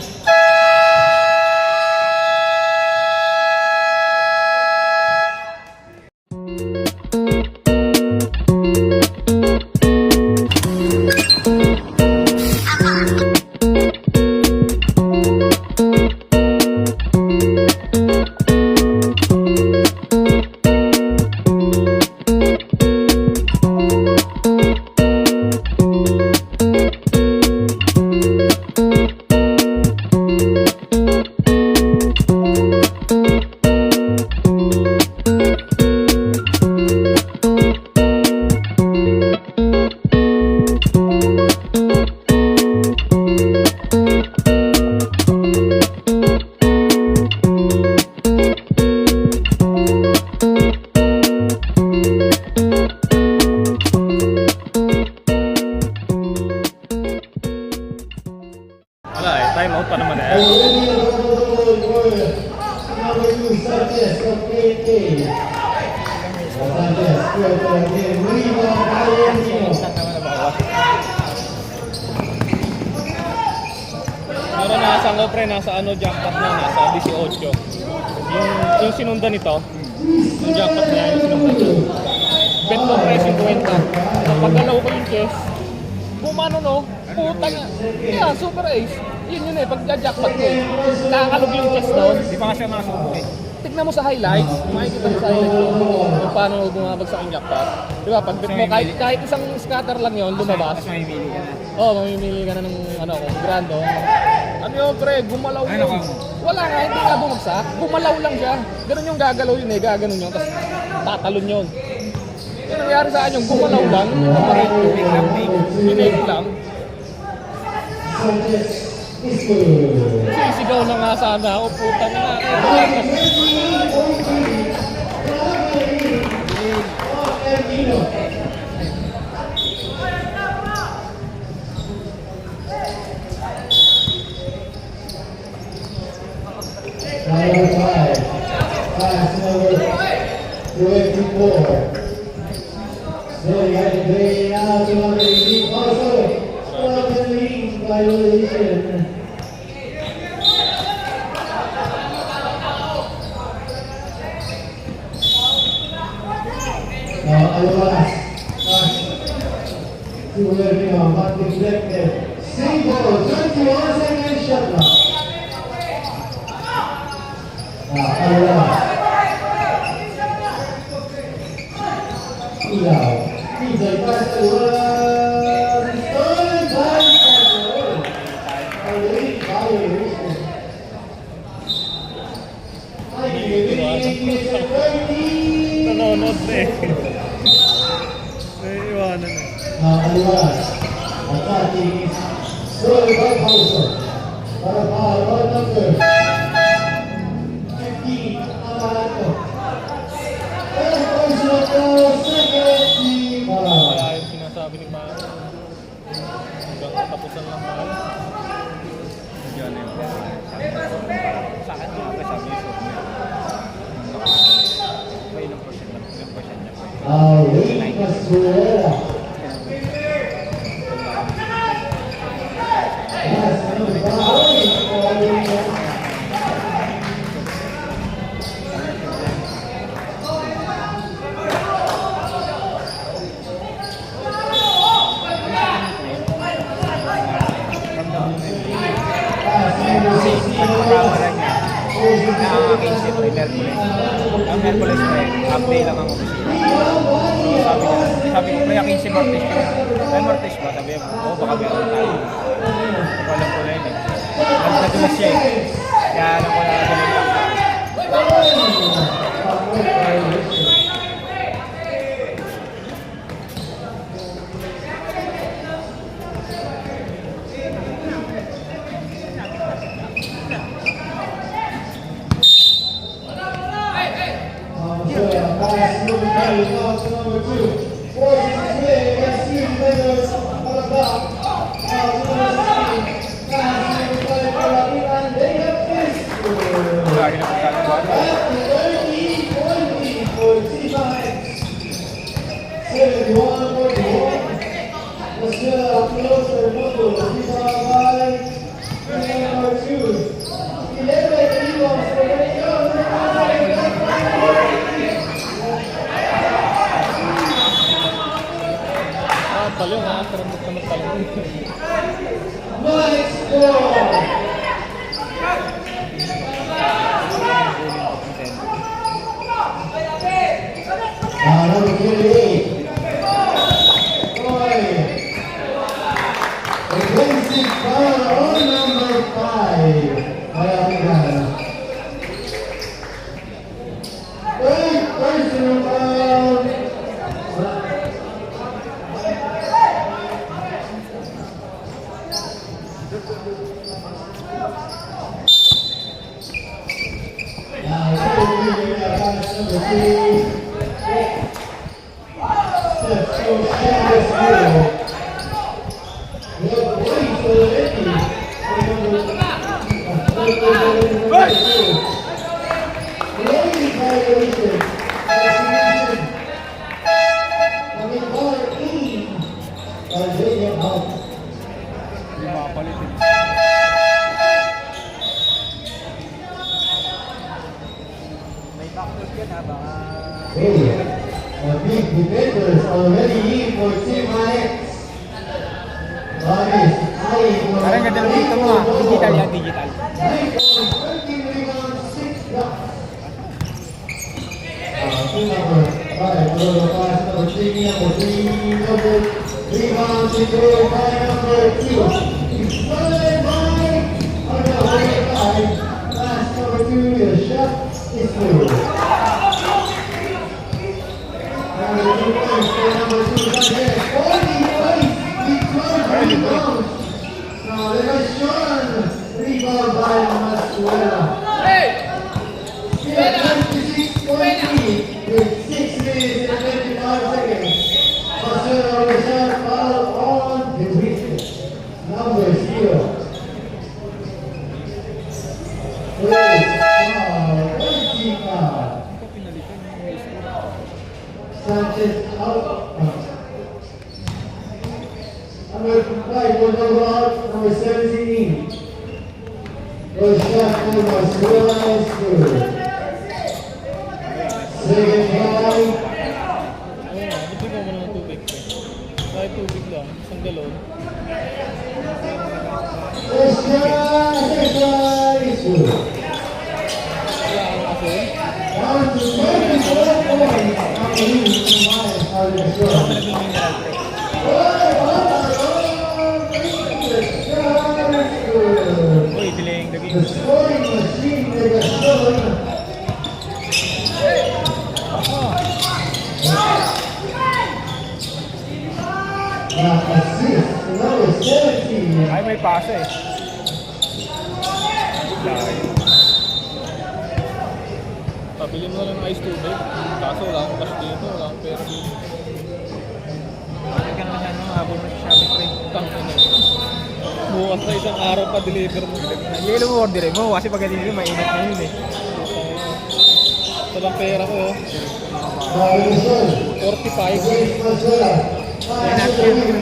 Wala eh, time out pa naman eh. Meron nasa ko pre, nasa ano jackpot na, nasa 18. Yung sinundan nito, yung jackpot niya, yung sinundan niya. Bet ko pre, 50. Kapag galaw ko yung chess, bumano no, puta nga. Yeah, super ace. Yun eh, pag jackpot ko eh. Nakakalog yung chess doon. Di pa kasi ang nasubok eh. Tignan mo sa highlights, makikita mo sa highlights kung paano bumabagsak ang jackpot. Diba, pag bet mo, kahit isang scatter lang yun, lumabas. Tapos mamimili ka na. Oo, mamimili ka na ng ano, kung grando. Ano yun, pre, gumalaw Ano yun. ka mo? Wala nga, hindi nga bumagsak. Gumalaw lang siya. Ganun yung gagalaw yun eh, gaganon yun. Tapos tatalon yun. Yung nangyari sa akin yung gumalaw lang, binake lang. Sisigaw na nga sana ako, puta na nga. Number 5, pass number 24. So you have to play now to number 18. Also, Scotland league violation. Alvarez. To Lermia, but deflected. Single, 21 seconds shot clock. Alvarez. Ilaw. Pizay pass to stolen by Samuel. A late violation. Nanonood na eh. Naiiwanan eh. Alvarez. Attacking is stolen by Hauser. Para power number 15. Amarato. And personal foul, second team. Kaya yung sinasabi ni Mara. Hanggang katapusan lang na. Diyan na yun. Sa akin, mga kasabi ko. May ilang portion lang. Ilang portion niya. Late Masuela. Pass number 5. Pagkakawalan niya, nakaka-cancel ko yung Merkulis. Ang Merkulis ko half day lang ang opisina. So sabi ko, kaya 15 Mortis ko. May Mortis ba? Sabi ko, oo, baka meron tayo. Walang ko na yun eh. Nagdulas siya eh. Kaya alam ko na galing lang. Pass number 3, now to number 2. Forces his way against Steve Leonard on the block. Now to number 16. Pass number 5 for Ivan. They have missed. Lagi na pagkakawa. At 30-20 for T-Max. 71-41. Masuela closer, Mundo. T-Max by number 2. 11 rebounds for the Talong ha, karambot naman talong. Nice score! Number 28. Boy. Defensive foul on number 5. Mayapigan. Third personal foul. May backdoor yan ha, baka... Hey, the big defenders already in for Team X. Parang ganda lang dito mo ha, digital yan, digital. Rebound by Masuela. Still 26-20 with 6 minutes and 25 seconds. Masuela reserve foul on the wicket. Number 0. Please, foul, 25. will go out number 17. First shot for Marcelo School. Second foul. Oo nga, bibigyan mo ng tubig. Kahit tubig lang, isang galon. First shot, second shot is good. Wala kang asin. Down to 24 points. Ang lead ng Mars out of the score. Nag-mineral pre. Uy, delaying the The game. scoring machine Megasol. Assist number 17. Ay, may pasa eh. Dahil. Pabili mo lang ng ice tubig. Kaso wala akong cash dito, wala akong pera dito. Bakit ka naman ano, habol mo sa Shopee pre. Tangin na. Bukas na isang araw pa deliver mo. Hindi mo order mo kasi pag ganito mainit na yun eh. Ito lang pera ko. Oh. Marisol. 45. Grace Mazola. Kaya natin yun.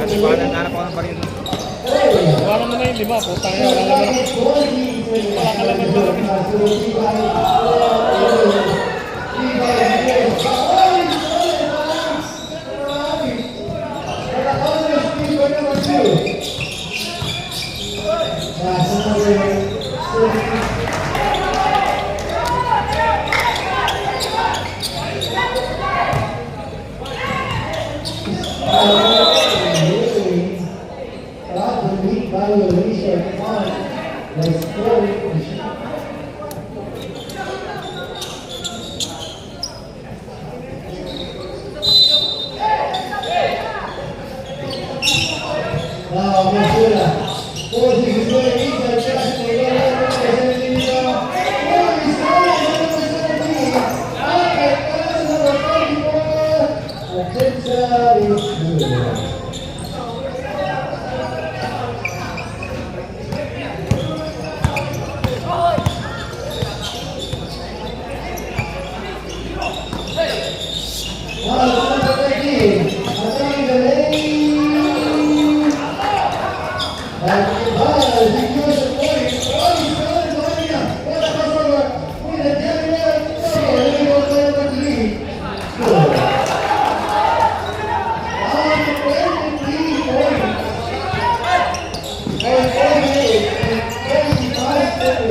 Kasi baka nangarap ako ng baril. Wala naman na yung lima. Putang ina, wala naman. Wala ka lang ng loob. Now, Mazola. 44.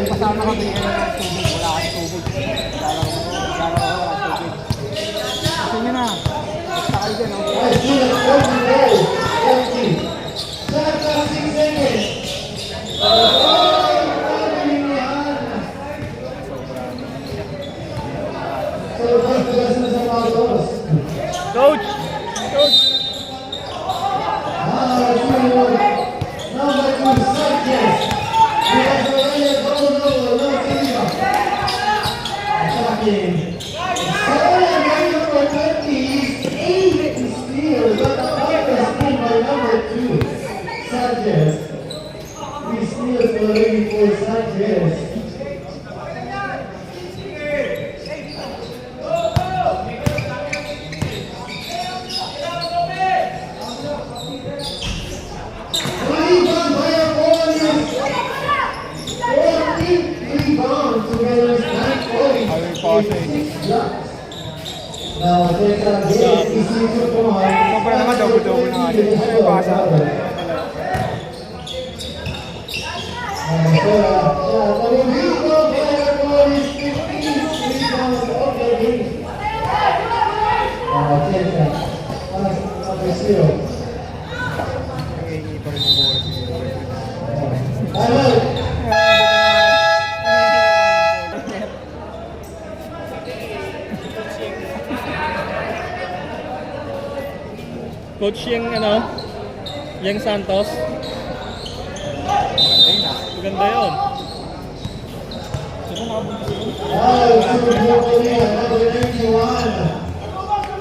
Kasama kami ng tubig. Wala kasi tubig. Lalaro ako, wala tubig. Kasi nyo na. Basta kayo dyan. Coach! Coach! Sanchez. Now, take a game, easy to come on. Sobra naman, double-double na nga. Ano yung pasa? Coach yung ano, yung Santos. Maganda yun.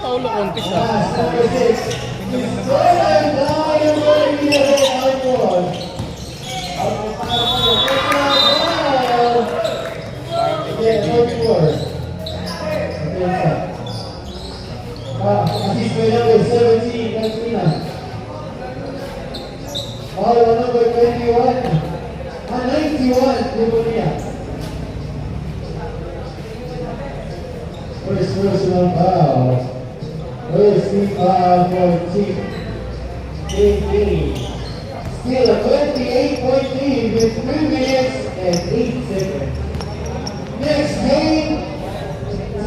Paulo Contis number 21. 91, Livonia. First personal foul. First free foul for team. Still a 28-point lead with 3 minutes and 8 seconds. Next game,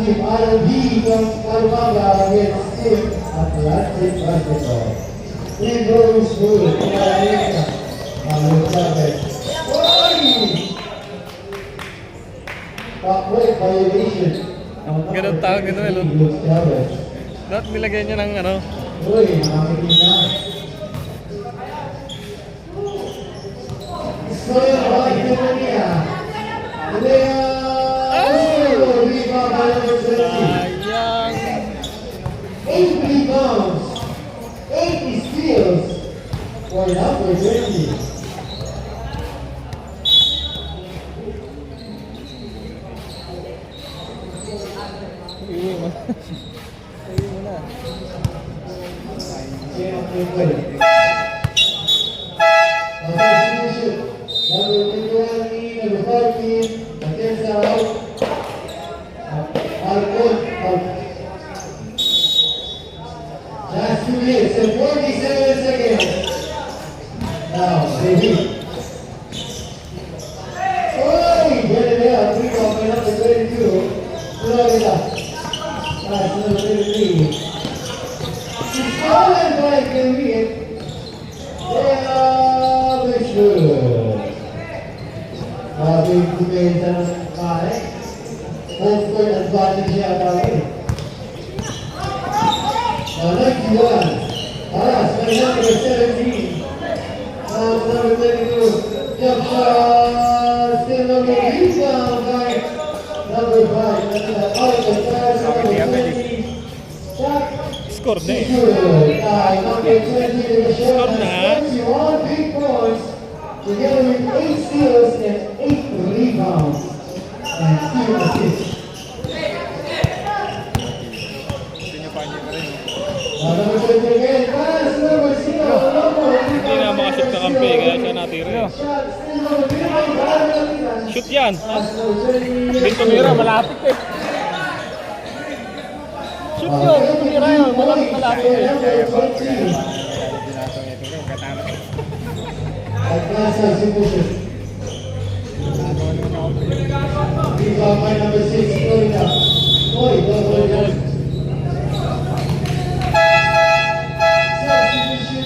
Team RB from Pampanga against Team Atlantic Basketball. Indoor School, Pinarita, Malu Chavez. Backward violation. Ganun tawag ito, eh, Malu Chavez. Dapat nilagay niya ng ano. Uy, nakakita. Scorer by Livonia. Rebound by number 20. Sayang. 8 rebounds, 8 steals for number 20. Iwi mo. Iwi mo na. Last 2 minutes and 47 seconds. Now, baby. Oy, buena idea. Rebound by number 22. Florida. Pass number 23. It's stolen by Kelvin. Yeah, very good. Sabi yung kumenta ng pare. Home court advantage niya tayo. 91. Alas by number 17. Number 22. Jump shot. Still number rebound by number 5. That's the out of the pass. Number 20. Shot. Score na eh. Good. Number 20 with a shot. Score na. 21 big points. Together with 8 steals and 8 rebounds. And 2 assists. Number 20 again. Pass number 0. Hindi na makashoot na kampi, kaya siya natira. Shoot yan. Hindi tumira, malapit eh. Shoot yun, hindi tumira yun. Malapit eh. Atlanta execution. Rebound by number 6, Florida. Boy, double again. Substitution.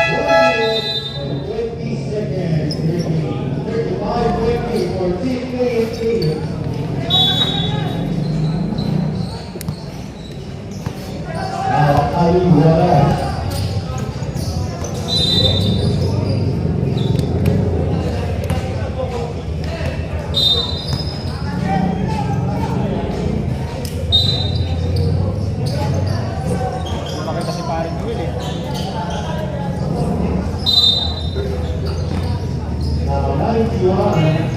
1 minute and 20 seconds. 35-20 for Team KFC. Now, Ali Juarez. Makita si paring Will eh. Now, 91.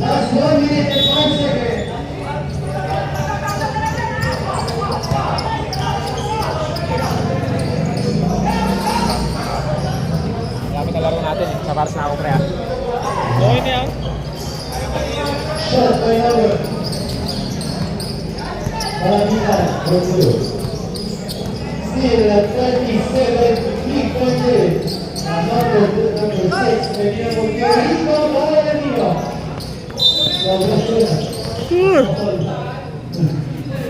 Last 1 minute and 5 seconds. Malapit na laro natin eh. Sa paras na ako pre ah. Okay na yan. Shot by number. Palagitan, Romulo. Still at 27, 3-point lead. Number 6, Medina Montero. Rebound by Medina.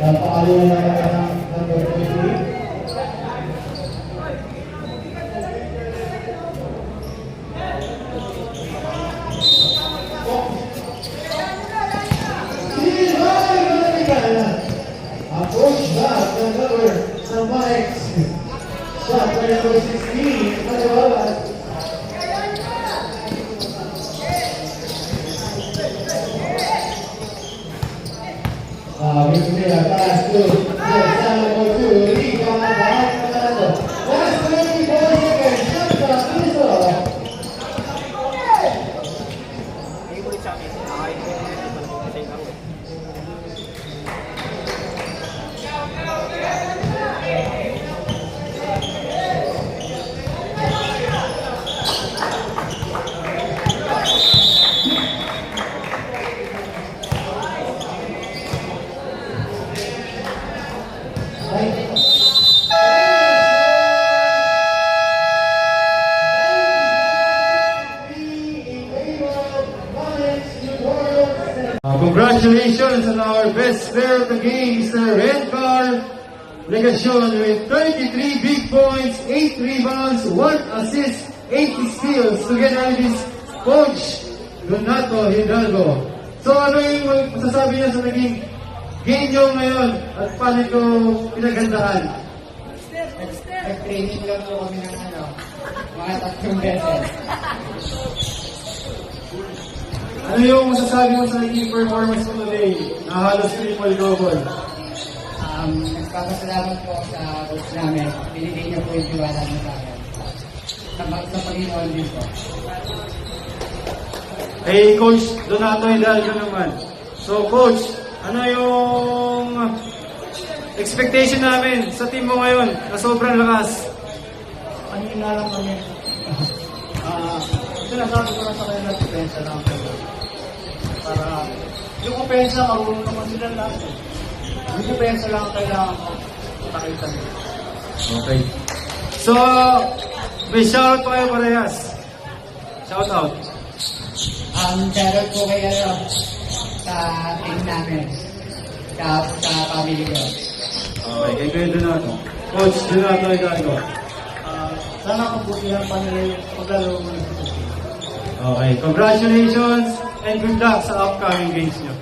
Napakalo na ng number 23. Approach back the number ng Mike. Shot by number 16, Manawalas. Victor Mira, pass to number 2, rebound by Fernando. Last 24 seconds, shot clock is off. Favorite sa akin. Congratulations on our best player of the game, Mr. Rencar Legacion with 33 big points, 8 rebounds, 1 assist, 8 steals together with his coach, Donato Hidalgo. So ano yung masasabi niya sa naging game nyo ngayon at paano ito pinaghandahan? Nag-training lang po kami ng mga 3 beses. Ano yung masasabi mo sa naging performance mo today na halos triple-double? Nagpapasalamat po sa coach namin. Binigay niya po yung tiwala niya sa akin. Sa Panginoon din po. Kay Coach Donato Hidalgo naman. So Coach, ano yung expectation namin sa team mo ngayon na sobrang lakas? Kanina lang kami. Sinasabi ko na sa kanila na depensa lang kami. Para yung opensa, marunong naman sila lahat. Yung opensa lang kailangan ko pakita nila. Okay. So, may shoutout pa kayo parehas. Shoutout. Shoutout po kayo sa team namin. Sa family ko. Okay, kay Kuya Donato. Coach Donato Hidalgo. Sana pagputihan pa nila yung paglalaro mo. Okay, congratulations and good luck sa upcoming games nyo.